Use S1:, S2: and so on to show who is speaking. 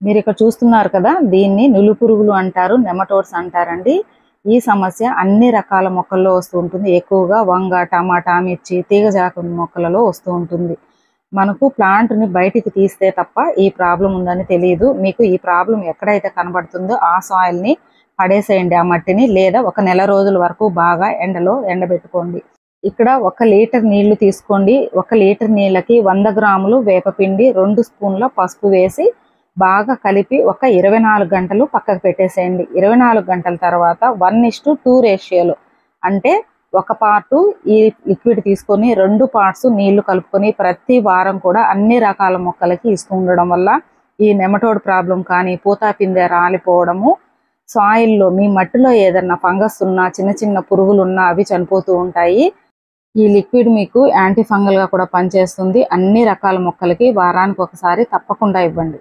S1: మీరు ఇక్కడ చూస్తున్నారు కదా, దీన్ని నులిపురుగులు అంటారు, నెమటోడ్స్ అంటారండి. ఈ సమస్య అన్ని రకాల మొక్కల్లో వస్తూ ఉంటుంది. ఎక్కువగా వంగ, టమాటా, మిర్చి, తీగజాతి మొక్కలలో వస్తూ ఉంటుంది. మనకు ప్లాంట్ని బయటికి తీస్తే తప్ప ఈ ప్రాబ్లం ఉందని తెలియదు. మీకు ఈ ప్రాబ్లం ఎక్కడైతే కనబడుతుందో ఆ సాయిల్ని పడేసేయండి, ఆ మట్టిని. లేదా 1 నెల రోజుల వరకు బాగా ఎండలో ఎండబెట్టుకోండి. ఇక్కడ 1 లీటర్ నీళ్లు తీసుకోండి. 1 లీటర్ నీళ్ళకి 100 గ్రాములు వేపపిండి, 2 స్పూన్ల పసుపు వేసి బాగా కలిపి ఒక 24 గంటలు పక్కకు పెట్టేసేయండి. 24 గంటల తర్వాత 1:2 రేషియోలో, అంటే 1 పార్టు ఈ లిక్విడ్ తీసుకొని 2 పార్ట్స్ నీళ్లు కలుపుకొని ప్రతి వారం కూడా అన్ని రకాల మొక్కలకి ఇస్తూ ఉండడం వల్ల ఈ నెమటోడ్ ప్రాబ్లం కానీ, పూత పిందె రాలిపోవడము, సాయిల్లో మీ మట్టిలో ఏదన్నా ఫంగస్ ఉన్నా, చిన్న చిన్న పురుగులు ఉన్నా అవి చనిపోతూ ఉంటాయి. ఈ లిక్విడ్ మీకు యాంటీ ఫంగల్ గా కూడా పనిచేస్తుంది. అన్ని రకాల మొక్కలకి వారానికి ఒకసారి తప్పకుండా ఇవ్వండి.